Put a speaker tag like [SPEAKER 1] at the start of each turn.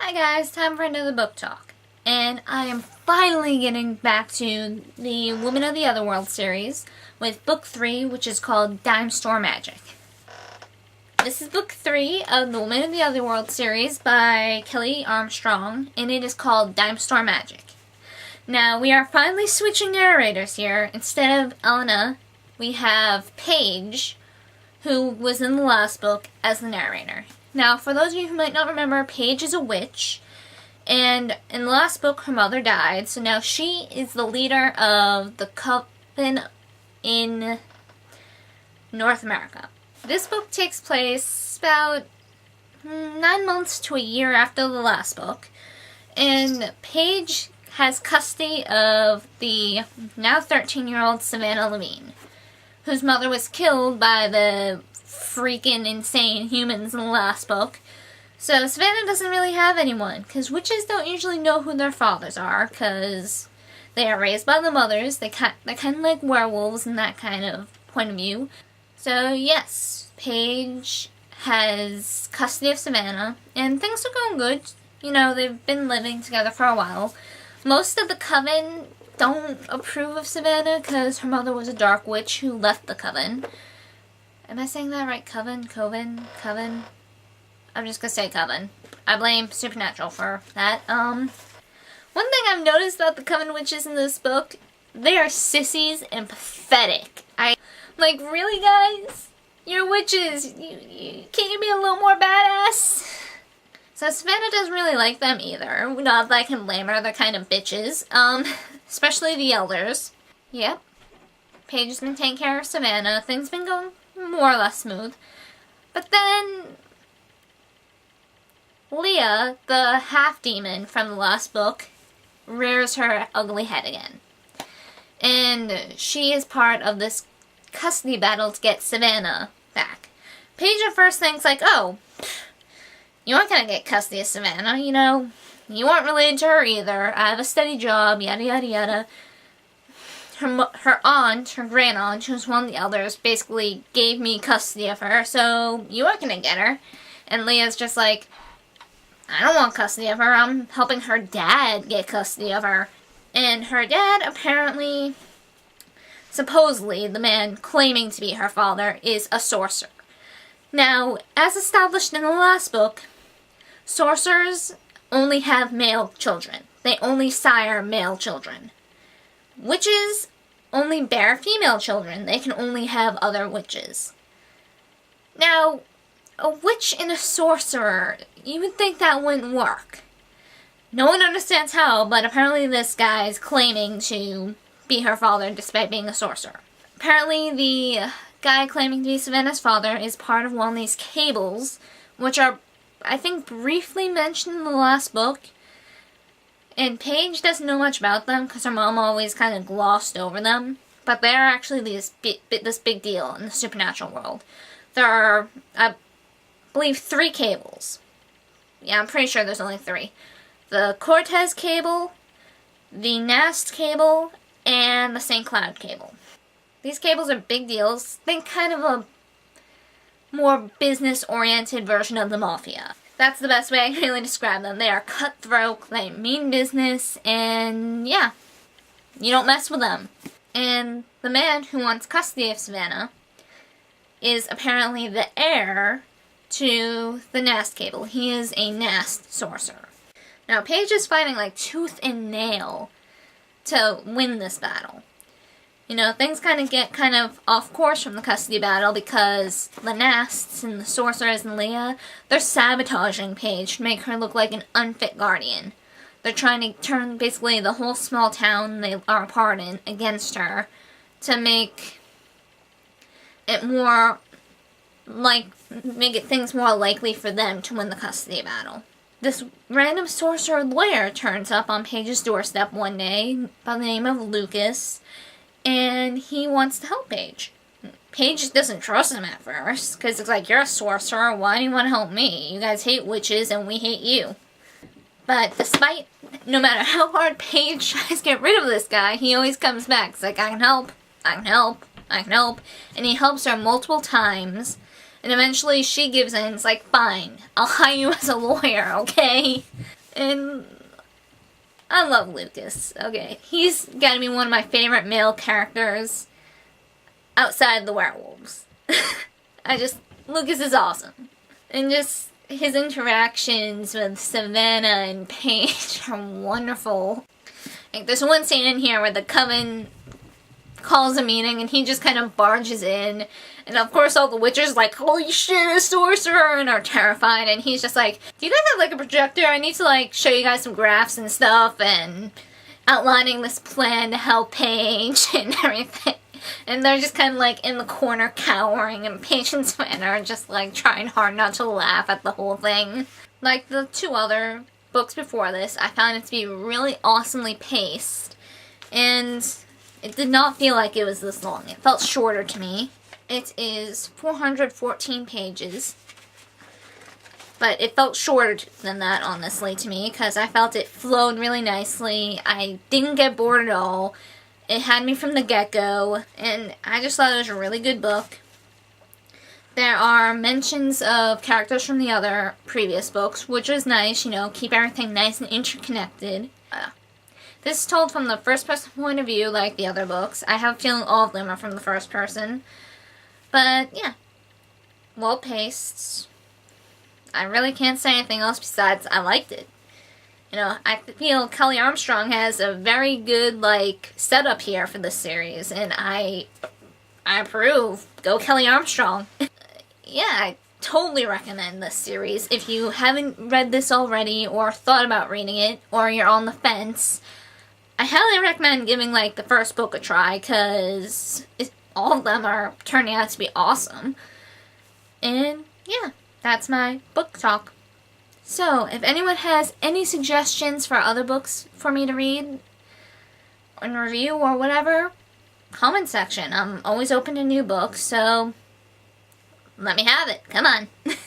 [SPEAKER 1] Hi guys, time for another book talk. And I am finally getting back to the Women of the Otherworld series with book 3, which is called Dime Store Magic. This is book 3 of the Women of the Otherworld series by Kelley Armstrong, and it is called Dime Store Magic. Now, we are finally switching narrators here. Instead of Elena, we have Paige, who was in the last book, as the narrator. Now, for those of you who might not remember, Paige is a witch, and in the last book, her mother died, so now she is the leader of the coven in North America. This book takes place about 9 months to a year after the last book, and Paige has custody of the now 13-year-old Savannah Levine, whose mother was killed by the freaking insane humans in the last book. So Savannah doesn't really have anyone, because witches don't usually know who their fathers are, because they are raised by the mothers. They're kind of like werewolves in that kind of point of view. So yes, Paige has custody of Savannah, and things are going good. You know, they've been living together for a while. Most of the coven don't approve of Savannah, because her mother was a dark witch who left the coven. Am I saying that right? Coven? I'm just gonna say coven. I blame Supernatural for that. One thing I've noticed about the coven witches in this book, they are sissies and pathetic. Like, really, guys? You're witches. Can't you be a little more badass? So Savannah doesn't really like them either. Not that I can blame her, they're kind of bitches. Especially the elders. Yep. Paige has been taking care of Savannah. Things have been going more or less smooth. But then Leah, the half-demon from the last book, rears her ugly head again. And she is part of this custody battle to get Savannah back. Paige at first thinks like, oh, you aren't gonna get custody of Savannah, you know. You aren't related to her either. I have a steady job, yada yada yada. Her aunt, her grand aunt, who's one of the elders, basically gave me custody of her, so you aren't gonna get her. And Leah's just like, I don't want custody of her, I'm helping her dad get custody of her. And her dad apparently, supposedly, the man claiming to be her father, is a sorcerer. Now, as established in the last book, sorcerers only have male children. They only sire male children. Witches only bear female children. They can only have other witches. Now, a witch and a sorcerer, you would think that wouldn't work. No one understands how, but apparently this guy is claiming to be her father despite being a sorcerer. Apparently the guy claiming to be Savannah's father is part of one of these cables, which are, I think, briefly mentioned in the last book. And Paige doesn't know much about them because her mom always kind of glossed over them. But they are actually this big deal in the supernatural world. There are, I believe, 3 cables. Yeah, I'm pretty sure there's only 3. The Cortez cable, the Nast cable, and the St. Cloud cable. These cables are big deals. Think kind of a more business-oriented version of the Mafia. That's the best way I can really describe them. They are cutthroat, they mean business, and yeah, you don't mess with them. And the man who wants custody of Savannah is apparently the heir to the Nast cable. He is a Nast sorcerer. Now, Paige is fighting like tooth and nail to win this battle. You know, things kind of get off course from the custody battle because the Nasts and the sorcerers and Leah, they're sabotaging Paige to make her look like an unfit guardian. They're trying to turn basically the whole small town they are a part in against her to make it things more likely for them to win the custody battle. This random sorcerer lawyer turns up on Paige's doorstep one day by the name of Lucas, and he wants to help Paige. Paige doesn't trust him at first, because it's like, you're a sorcerer, why do you want to help me? You guys hate witches, and we hate you. But despite, no matter how hard Paige tries to get rid of this guy, he always comes back. It's like, I can help, I can help, I can help. And he helps her multiple times, And eventually she gives in. It's like, fine, I'll hire you as a lawyer, okay? And I love Lucas, okay? He's gotta be one of my favorite male characters outside the werewolves. Lucas is awesome. And just his interactions with Savannah and Paige are wonderful. Like, there's one scene in here where the coven calls a meeting and he just kind of barges in. And of course all the witches are like, holy shit, a sorcerer, and are terrified. And he's just like, do you guys have like a projector? I need to like show you guys some graphs and stuff, and outlining this plan to help Paige and everything. And they're just kind of like in the corner cowering, and Paige and Savannah are just like trying hard not to laugh at the whole thing. Like the two other books before this, I found it to be really awesomely paced. And it did not feel like it was this long. It felt shorter to me. It is 414 pages. But it felt shorter than that, honestly, to me, because I felt it flowed really nicely. I didn't get bored at all. It had me from the get-go, and I just thought it was a really good book. There are mentions of characters from the other previous books, which was nice, you know, keep everything nice and interconnected. This is told from the first-person point of view, like the other books. I have a feeling all of them are from the first person. But, yeah, well-paced. I really can't say anything else besides I liked it. You know, I feel Kelley Armstrong has a very good, like, setup here for this series, and I approve. Go Kelley Armstrong. Yeah, I totally recommend this series. If you haven't read this already, or thought about reading it, or you're on the fence, I highly recommend giving, like, the first book a try, because all of them are turning out to be awesome. And, yeah, that's my book talk. So, if anyone has any suggestions for other books for me to read, and review, or whatever, comment section. I'm always open to new books, so let me have it. Come on.